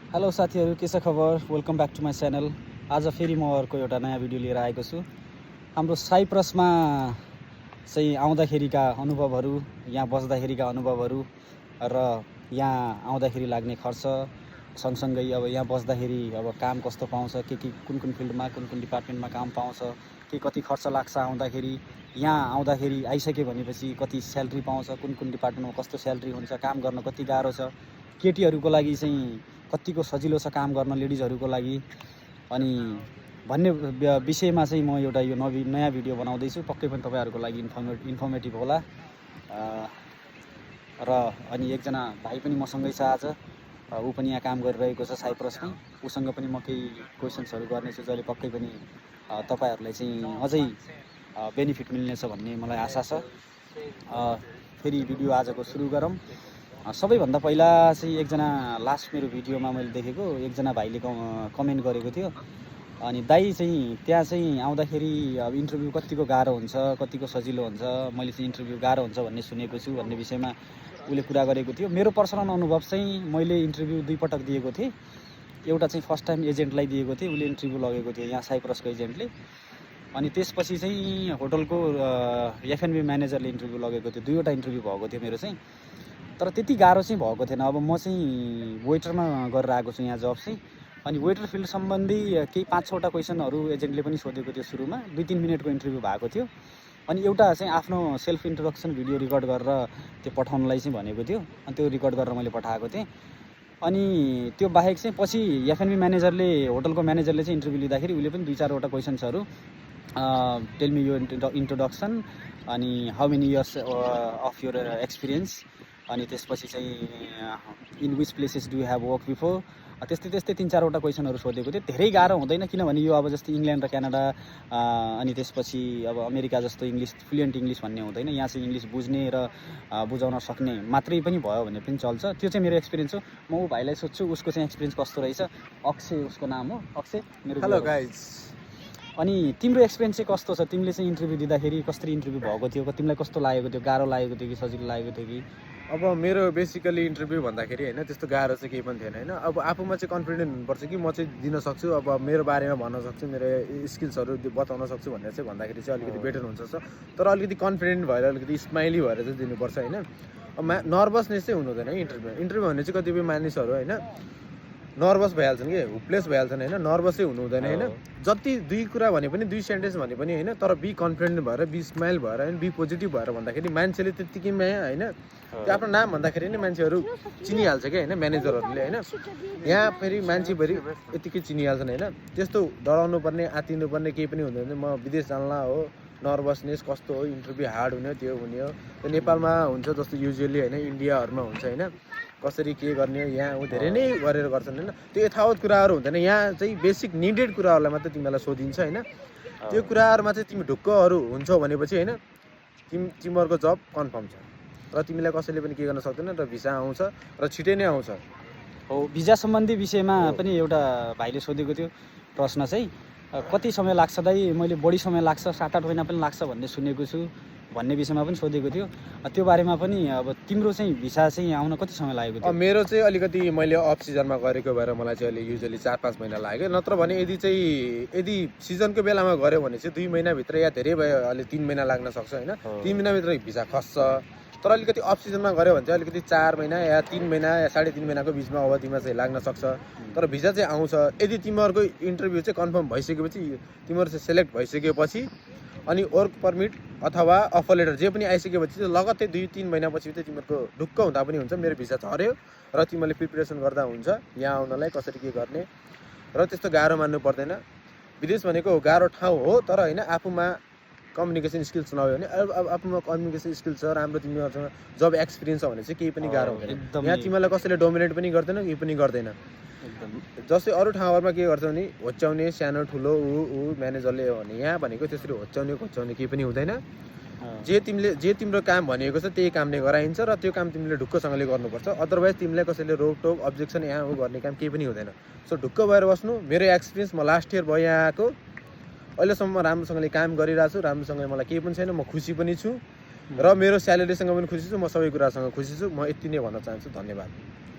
Hello साथीहरू, के छ खबर? Welcome back to my channel. आज फेरि म अर्को एउटा नयाँ भिडियो लिएर आएको छु। हाम्रो साइप्रसमा चाहिँ आउँदाखेरिका अनुभवहरू, यहाँ बस्दाखेरिका अनुभवहरू र यहाँ आउँदाखेरि लाग्ने खर्च, सँगसँगै अब यहाँ बस्दाखेरि अब काम कस्तो पाउँछ, के कुन कुन फिल्डमा कुन कुन डिपार्टमेन्टमा काम पाउँछ, के कति खर्च लाग्छ आउँदाखेरि, यहाँ आउँदाखेरि आइसक्यो भनेपछि कति स्यालेरी पाउँछ, कुन कुन डिपार्टमेन्टमा कस्तो स्यालेरी हुन्छ, काम गर्न कति गाह्रो छ, केटीहरूको लागि चाहिँ कतिको सजिलो छ काम गर्न लेडिजहरूको लागि, अनि भन्ने विषयमा चाहिँ म एउटा यो नयाँ भिडियो बनाउँदैछु। पक्कै पनि तपाईँहरूको लागि इन्फर्मेटिभ होला। र अनि एकजना भाइ पनि मसँगै छ आज। ऊ पनि यहाँ काम गरिरहेको छ साइप्रसमै। उसँग पनि म केही क्वेसन्सहरू गर्नेछु जसले पक्कै पनि तपाईँहरूलाई चाहिँ अझै बेनिफिट मिल्नेछ भन्ने मलाई आशा छ। फेरि भिडियो आजको सुरु गरौँ। सबैभन्दा पहिला चाहिँ एकजना लास्ट मेरो भिडियोमा मैले देखेको एकजना भाइले कमेन्ट गरेको थियो। अनि दाइ चाहिँ त्यहाँ चाहिँ आउँदाखेरि अब इन्टरभ्यू कतिको गाह्रो हुन्छ, कतिको सजिलो हुन्छ, मैले चाहिँ इन्टरभ्यू गाह्रो हुन्छ भन्ने सुनेको छु भन्ने विषयमा उसले कुरा गरेको थियो। मेरो पर्सनल अनुभव चाहिँ मैले इन्टरभ्यू 2 पटक दिएको थिएँ। एउटा चाहिँ फर्स्ट टाइम एजेन्टलाई दिएको थिएँ, उसले इन्टरभ्यू लगेको थियो यहाँ साइप्रसको एजेन्टले। अनि त्यसपछि चाहिँ होटलको एफएनबी म्यानेजरले इन्टरभ्यू लगेको थियो। 2वटा इन्टरभ्यू भएको थियो मेरो चाहिँ, तर त्यति गाह्रो चाहिँ भएको थिएन। अब म चाहिँ वेटरमा गरेर आएको छु यहाँ जब चाहिँ। अनि वेटर फिल्ड सम्बन्धी केही 5-6वटा क्वेसनहरू एजेन्टले पनि सोधेको थियो सुरुमा। 2-3 मिनटको इन्टरभ्यू भएको थियो। अनि एउटा चाहिँ आफ्नो सेल्फ इन्ट्रोडक्सन भिडियो रेकर्ड गरेर त्यो पठाउनलाई चाहिँ भनेको थियो। अनि त्यो रेकर्ड गरेर मैले पठाएको थिएँ। अनि त्यो बाहेक चाहिँ पछि एफएनबी म्यानेजरले, होटलको म्यानेजरले चाहिँ इन्टरभ्यू लिँदाखेरि उसले पनि 2-4वटा क्वेसन्सहरू टेल मी योर इन्ट्रोडक्सन, अनि how many years of your experience, अनि त्यसपछि चाहिँ in which places do have work before, त्यस्तै 3-4वटा क्वेसनहरू सोधेको थियो। धेरै गाह्रो हुँदैन, किनभने यो अब जस्तै इङ्ल्यान्ड र क्यानाडा अनि त्यसपछि अब अमेरिका जस्तो इङ्ग्लिस फ्लुएन्ट इङ्ग्लिस भन्ने हुँदैन। यहाँ चाहिँ इङ्ग्लिस बुझ्ने र बुझाउन सक्ने मात्रै पनि भयो भने पनि चल्छ। त्यो चाहिँ मेरो एक्सपिरियन्स हो। म ऊ भाइलाई सोध्छु उसको चाहिँ एक्सपिरियन्स कस्तो रहेछ। अक्षय उसको नाम हो। अक्षय, मेरो हेलो गाइज। अनि तिम्रो एक्सपिरियन्स चाहिँ कस्तो छ? तिमीले चाहिँ इन्टरभ्यू दिँदाखेरि कसरी इन्टरभ्यू भएको थियो? तिमीलाई कस्तो लागेको थियो? गाह्रो लागेको थियो कि सजिलो लागेको थियो कि? अब मेरो बेसिकली इन्टरभ्यू भन्दाखेरि होइन त्यस्तो गाह्रो चाहिँ केही पनि थिएन होइन। अब आफूमा चाहिँ कन्फिडेन्ट हुनुपर्छ कि म चाहिँ दिन सक्छु, अब मेरो बारेमा भन्न सक्छु, मेरो स्किल्सहरू बताउन सक्छु भनेर चाहिँ भन्दाखेरि चाहिँ अलिकति बेटर हुन्छ। तर अलिकति कन्फिडेन्ट भएर अलिकति स्माइली भएर चाहिँ दिनुपर्छ होइन। नर्भसनेस चाहिँ हुनु हुँदैन इन्टरभ्यू भन्ने चाहिँ कतिपय मानिसहरू होइन नर्भस भइहाल्छन् कि हुपलेस भइहाल्छन् होइन। नर्भसै हुनु हुँदैन होइन। जति 2 कुरा भने पनि 2 सेन्टेन्स भने पनि होइन, तर बी कन्फिडेन्ट भएर, बी स्माइल भएर होइन, बी पोजिटिभ भएर भन्दाखेरि मान्छेले त्यत्तिकैमा होइन त्यो आफ्नो नाम भन्दाखेरि नै मान्छेहरू चिनिहाल्छ क्या होइन, म्यानेजरहरूले होइन। यहाँ फेरि मान्छेभरि यत्तिकै चिनिहाल्छन् होइन। त्यस्तो डराउनु पर्ने, आत्तिनु पर्ने केही पनि हुँदैन। म विदेश जानला हो, नर्भसनेस कस्तो हो, इन्टरभ्यू हार्ड हुने हो, त्यो हुने हो। त्यो नेपालमा हुन्छ जस्तो युजुअली होइन, इन्डियाहरूमा हुन्छ होइन, कसरी के गर्ने हो, यहाँ धेरै नै गरेर गर्छन् होइन। त्यो यथावत कुराहरू हुँदैन। यहाँ चाहिँ बेसिक निडेड कुराहरूलाई मात्रै तिमीलाई सोधिन्छ होइन। त्यो कुराहरूमा चाहिँ तिमी ढुक्कहरू हुन्छौ भनेपछि होइन तिमीहरूको जब कन्फर्म छ। र तिमीलाई कसैले पनि के गर्न सक्दैन र भिसा आउँछ र छिटै नै आउँछ। हो, भिजा सम्बन्धी विषयमा पनि एउटा भाइले सोधेको थियो प्रश्न चाहिँ, कति समय लाग्छ दाइ? मैले बढी समय लाग्छ, 7-8 महिना पनि लाग्छ भन्ने सुनेको छु भन्ने विषयमा पनि सोधेको थियो। त्यो बारेमा पनि अब तिम्रो चाहिँ भिसा चाहिँ आउन कति समय लागेको थियो? मेरो चाहिँ अलिकति मैले अफ सिजनमा गरेको भएर मलाई चाहिँ अहिले युजुअली 4-5 महिना लाग्यो। नत्र भने यदि सिजनको बेलामा गऱ्यो भने चाहिँ 2 महिनाभित्र या धेरै भयो अहिले 3 महिना लाग्न सक्छ होइन। 3 महिनाभित्र भिसा खस्छ। तर अलिकति अफ सिजनमा गऱ्यो भने चाहिँ अलिकति 4 महिना या 3 महिना या 3.5 महिनाको बिचमा अवधिमा चाहिँ लाग्न सक्छ। तर भिसा चाहिँ आउँछ यदि तिमीहरूको इन्टरभ्यू चाहिँ कन्फर्म भइसकेपछि, तिमीहरू चाहिँ सेलेक्ट भइसकेपछि, अनि वर्क पर्मिट अथवा अफर लेटर जे पनि आइसकेपछि चाहिँ लगत्तै 2-3 महिनापछि चाहिँ तिमीहरूको ढुक्क हुँदा पनि हुन्छ मेरो भिसा झऱ्यो र तिमीले प्रिपरेसन गर्दा हुन्छ यहाँ आउनलाई, कसरी के गर्ने। र त्यस्तो गाह्रो मान्नु पर्दैन। विदेश भनेको गाह्रो ठाउँ हो, तर होइन आफूमा कम्युनिकेसन स्किल्स नभयो भने, अब आफूमा कम्युनिकेसन स्किल्स छ, राम्रो तिमीहरूसँग जब एक्सपिरियन्स छ भने चाहिँ केही पनि गाह्रो हुँदैन। यहाँ तिमीलाई कसैले डोमिनेट पनि गर्दैन, केही पनि गर्दैन। जस्तै अरू ठाउँहरूमा के गर्छ भने होच्याउने, सानो ठुलो म्यानेजरले हो भने, यहाँ भनेको त्यसरी होच्याउने खोच्याउने केही पनि हुँदैन। जे तिम्रो काम भनेको छ त्यही काम नै गराइन्छ र त्यो काम तिमीले ढुक्कसँगले गर्नुपर्छ। अदरवाइज तिमीलाई कसैले रोकटोक अब्जेक्सन यहाँ गर्ने काम केही पनि हुँदैन। सो ढुक्क भएर बस्नु। मेरो एक्सपिरियन्स, म लास्ट इयर भयो यहाँ आएको, अहिलेसम्म राम्रोसँगले काम गरिरहेको छु, राम्रोसँगले मलाई केही पनि छैन, म खुसी पनि छु र मेरो स्यालेरीसँग पनि खुसी छु, म सबै कुरासँग खुसी छु। म यति नै भन्न चाहन्छु। धन्यवाद।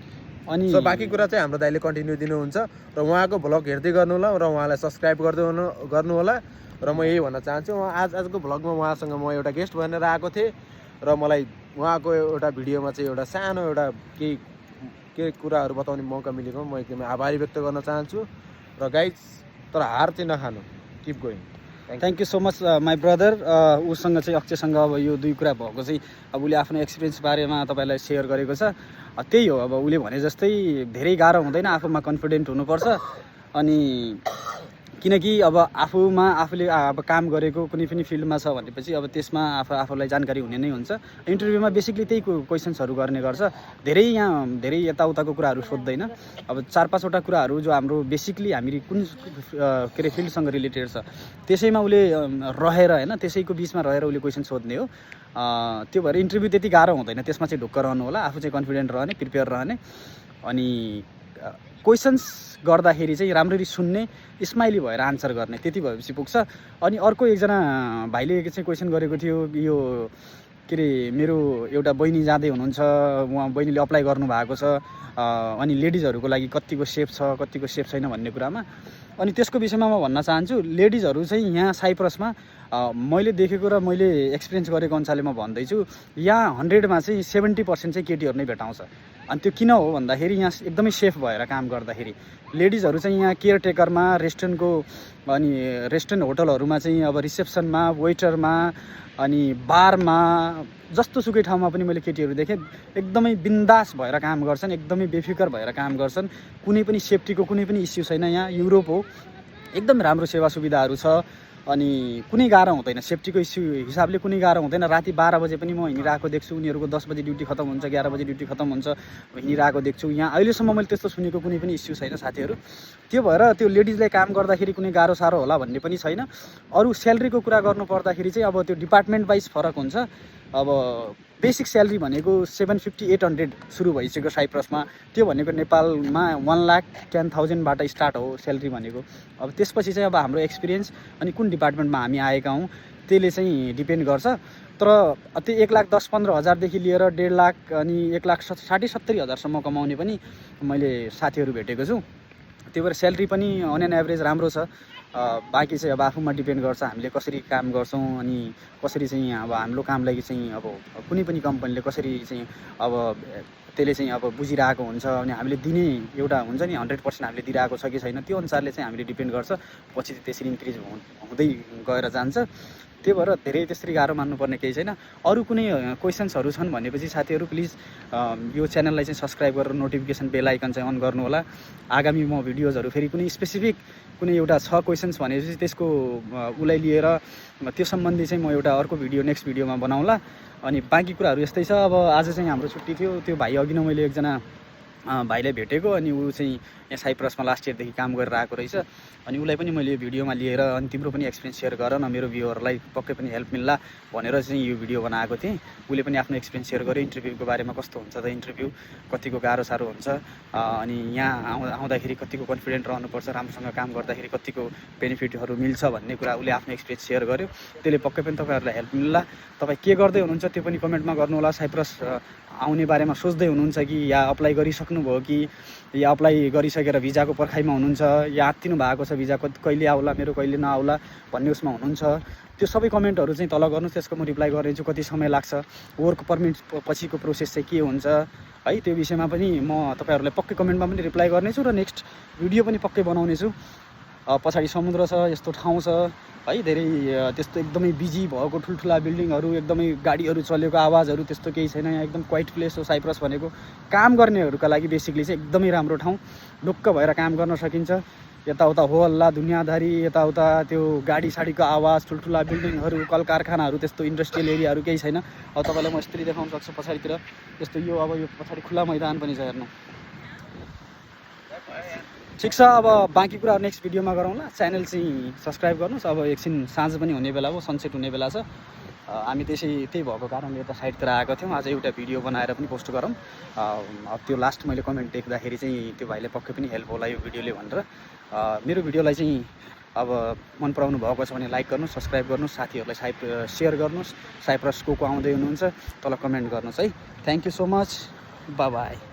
अनि सो बाँकी कुरा चाहिँ हाम्रो दाइले कन्टिन्यू दिनुहुन्छ र उहाँको भ्लग हेर्दै गर्नु होला र उहाँलाई सब्सक्राइब गर्नु होला र म यही भन्न चाहन्छु आजको भ्लगमा उहाँसँग म एउटा गेस्ट बनेर आएको थिएँ र मलाई उहाँको एउटा भिडियोमा चाहिँ एउटा सानो एउटा केही कुराहरू बताउने मौका मिलेको म एकदमै आभारी व्यक्त गर्न चाहन्छु र गाइज तर हार चाहिँ नखानु keep going thank you so much my brother उसँग चाहिँ अक्षयसँग अब यो दुई कुरा भएको चाहिँ अब उसले आफ्नो एक्सपिरियन्स बारेमा तपाईँलाई सेयर गरेको छ त्यही हो अब उसले भने जस्तै धेरै गाह्रो हुँदैन आफूमा कन्फिडेन्ट हुनुपर्छ अनि किनकि अब आफूले अब काम गरेको कुनै पनि फिल्डमा छ भनेपछि अब त्यसमा आफूलाई जानकारी हुने नै हुन्छ इन्टरभ्यूमा बेसिकली त्यही क्वेसन्सहरू गर्ने गर्छ धेरै यताउताको कुराहरू सोध्दैन अब 4-5वटा कुराहरू जो हाम्रो बेसिकली हामी कुन के अरे फिल्डसँग रिलेटेड छ त्यसैमा उसले रहेर होइन त्यसैको बिचमा रहेर उसले क्वेसन सोध्ने हो त्यो भएर इन्टरभ्यू त्यति गाह्रो हुँदैन त्यसमा चाहिँ ढुक्क रहनु होला आफू चाहिँ कन्फिडेन्ट रहने प्रिपेयर रहने अनि क्वेसन्स गर्दाखेरि चाहिँ राम्ररी सुन्ने स्माइली भएर आन्सर गर्ने त्यति भएपछि पुग्छ अनि अर्को एकजना भाइले चाहिँ क्वेसन गरेको थियो यो के अरे मेरो एउटा बहिनी जाँदै हुनुहुन्छ उहाँ बहिनीले अप्लाई गर्नुभएको छ अनि लेडिजहरूको लागि कतिको सेफ छ कतिको सेफ छैन भन्ने कुरामा अनि त्यसको विषयमा म भन्न चाहन्छु लेडिजहरू चाहिँ यहाँ साइप्रसमा मैले देखेको र मैले एक्सपिरियन्स गरेको अनुसारले म भन्दैछु यहाँ 100मा चाहिँ 70% चाहिँ केटीहरू नै भेटाउँछ अनि त्यो किन हो भन्दाखेरि यहाँ एकदमै सेफ भएर काम गर्दाखेरि लेडिजहरू चाहिँ यहाँ केयरटेकरमा रेस्टुरेन्टको अनि रेस्टुरेन्ट होटलहरूमा चाहिँ अब रिसेप्सनमा वेटरमा अनि बारमा जस्तो सुकै ठाउँमा पनि मैले केटीहरू देखेँ एकदमै बिन्दास भएर काम गर्छन् एकदमै बेफिकर भएर काम गर्छन् कुनै पनि सेफ्टीको कुनै पनि इस्यु छैन यहाँ युरोप हो एकदम राम्रो सेवा सुविधाहरू छ अनि कुनै गाह्रो हुँदैन सेफ्टीको इस्यु हिसाबले कुनै गाह्रो हुँदैन राति 12 बजे पनि म हिँडिरहेको देख्छु उनीहरूको 10 बजे ड्युटी खतम हुन्छ 11 बजे ड्युटी खतम हुन्छ हिँडिरहेको देख्छु यहाँ अहिलेसम्म मैले त्यस्तो सुनेको कुनै पनि इस्यु छैन साथीहरू त्यो भएर त्यो लेडिजले काम गर्दाखेरि कुनै गाह्रो साह्रो होला भन्ने पनि छैन अरू स्यालेरीको कुरा गर्नु पर्दाखेरि चाहिँ अब त्यो डिपार्टमेन्ट वाइज फरक हुन्छ अब बेसिक स्यालेरी भनेको 750-800 सुरु भइसक्यो साइप्रसमा त्यो भनेको नेपालमा 1,10,000बाट स्टार्ट हो स्यालेरी भनेको अब त्यसपछि चाहिँ अब हाम्रो एक्सपिरियन्स अनि कुन डिपार्टमेन्टमा हामी आएका हौँ त्यसले चाहिँ डिपेन्ड गर्छ तर त्यो 1,10-15,000देखि लिएर 1.5 लाख अनि 1,60,70,000सम्म कमाउने पनि मैले साथीहरू भेटेको छु त्यही भएर स्यालेरी पनि अन एन एभरेज राम्रो छ बाँकी चाहिँ अब आफूमा डिपेन्ड गर्छ हामीले कसरी काम गर्छौँ अनि कसरी चाहिँ अब हाम्रो कामलाई चाहिँ अब कुनै पनि कम्पनीले कसरी चाहिँ अब त्यसले चाहिँ अब बुझिरहेको हुन्छ अनि हामीले दिने एउटा हुन्छ नि 100% हामीले दिइरहेको छ कि छैन त्यो अनुसारले चाहिँ हामीले डिपेन्ड गर्छ पछि त्यसरी इन्क्रिज हुँदै गएर जान्छ त्यो भएर धेरै त्यसरी गाह्रो मान्नुपर्ने केही छैन अरू कुनै क्वेसन्सहरू छन् भनेपछि साथीहरू प्लिज यो च्यानललाई चाहिँ सब्सक्राइब गरेर नोटिफिकेसन बेल आइकन चाहिँ अन गर्नु होला आगामी म भिडियोजहरू फेरि कुनै स्पेसिफिक कुनै एउटा छ क्वेसन्स भनेपछि त्यसको उसलाई लिएर त्यो सम्बन्धी चाहिँ म एउटा अर्को भिडियो नेक्स्ट भिडियोमा बनाउँला अनि बाँकी कुराहरू यस्तै छ अब आज चाहिँ हाम्रो छुट्टी थियो त्यो भाइ अघि नै मैले एकजना भाइलाई भेटेको अनि ऊ चाहिँ यहाँ साइप्रसमा लास्ट इयरदेखि काम गरेर आएको रहेछ अनि उसलाई पनि मैले यो भिडियोमा लिएर अनि तिम्रो पनि एक्सपिरियन्स सेयर गर न मेरो भ्युअरलाई पक्कै पनि हेल्प मिल्ला भनेर चाहिँ यो भिडियो बनाएको थिएँ उसले पनि आफ्नो एक्सपिरियन्स सेयर गर्यो इन्टरभ्यूको बारेमा कस्तो हुन्छ त इन्टरभ्यू कतिको गाह्रो साह्रो हुन्छ अनि यहाँ आउँदाखेरि कतिको कन्फिडेन्ट रहनुपर्छ राम्रोसँग काम गर्दाखेरि कतिको बेनिफिटहरू मिल्छ भन्ने कुरा उसले आफ्नो एक्सपिरियन्स सेयर गर्यो त्यसले पक्कै पनि तपाईँहरूलाई हेल्प मिल्ला तपाईँ के गर्दै हुनुहुन्छ त्यो पनि कमेन्टमा गर्नुहोला साइप्रस आउने बारेमा सोच्दै हुनुहुन्छ कि या अप्लाई गरिसक्नुभयो कि या अप्लाई गरिसकेर भिजाको पर्खाइमा हुनुहुन्छ या आत्तिनु भएको छ भिजा कहिले आउला मेरो कहिले नआउला भन्ने उसमा हुनुहुन्छ त्यो सबै कमेन्टहरू चाहिँ तल गर्नुहोस् त्यसको म रिप्लाई गर्नेछु कति समय लाग्छ वर्क पर्मिट पछिको प्रोसेस चाहिँ के हुन्छ है त्यो विषयमा पनि म तपाईँहरूलाई पक्कै कमेन्टमा पनि रिप्लाई गर्नेछु र नेक्स्ट भिडियो पनि पक्कै बनाउनेछु पछाडि समुद्र छ यस्तो ठाउँ छ है धेरै त्यस्तो एकदमै बिजी भएको ठुल्ठुला बिल्डिङहरू एकदमै गाडीहरू चलेको आवाजहरू त्यस्तो केही छैन यहाँ एकदम क्वाइट प्लेस हो साइप्रस भनेको काम गर्नेहरूका लागि बेसिकली चाहिँ एकदमै राम्रो ठाउँ ढुक्क भएर काम गर्न सकिन्छ यताउता हो हल्ला दुनियाँदारी यताउता त्यो गाडी साडीको आवाज ठुल्ठुला बिल्डिङहरू कल कारखानाहरू त्यस्तो इन्डस्ट्रियल एरियाहरू केही छैन अब तपाईँलाई म यस्तरी देखाउन सक्छु पछाडितिर यस्तो यो अब यो पछाडि खुला मैदान पनि छ हेर्नु ठिक छ अब बाँकी कुरा नेक्स्ट भिडियोमा गरौँला च्यानल चाहिँ सब्सक्राइब गर्नुहोस् अब एकछिन साँझ पनि हुने बेला हो सनसेट हुने बेला छ हामी त्यही भएको कारणले यता साइडतिर आएको थियौँ आज एउटा भिडियो बनाएर पनि पोस्ट गरौँ अब त्यो लास्ट मैले कमेन्ट देख्दाखेरि चाहिँ त्यो भाइले पक्कै पनि हेल्प होला यो भिडियोले भनेर मेरो भिडियोलाई चाहिँ अब मन पराउनु भएको छ भने लाइक गर्नुहोस् सब्सक्राइब गर्नुहोस् साथीहरूलाई सेयर गर्नुहोस् साइप्रस को आउँदै हुनुहुन्छ तल कमेन्ट गर्नुहोस् है thank you so much by by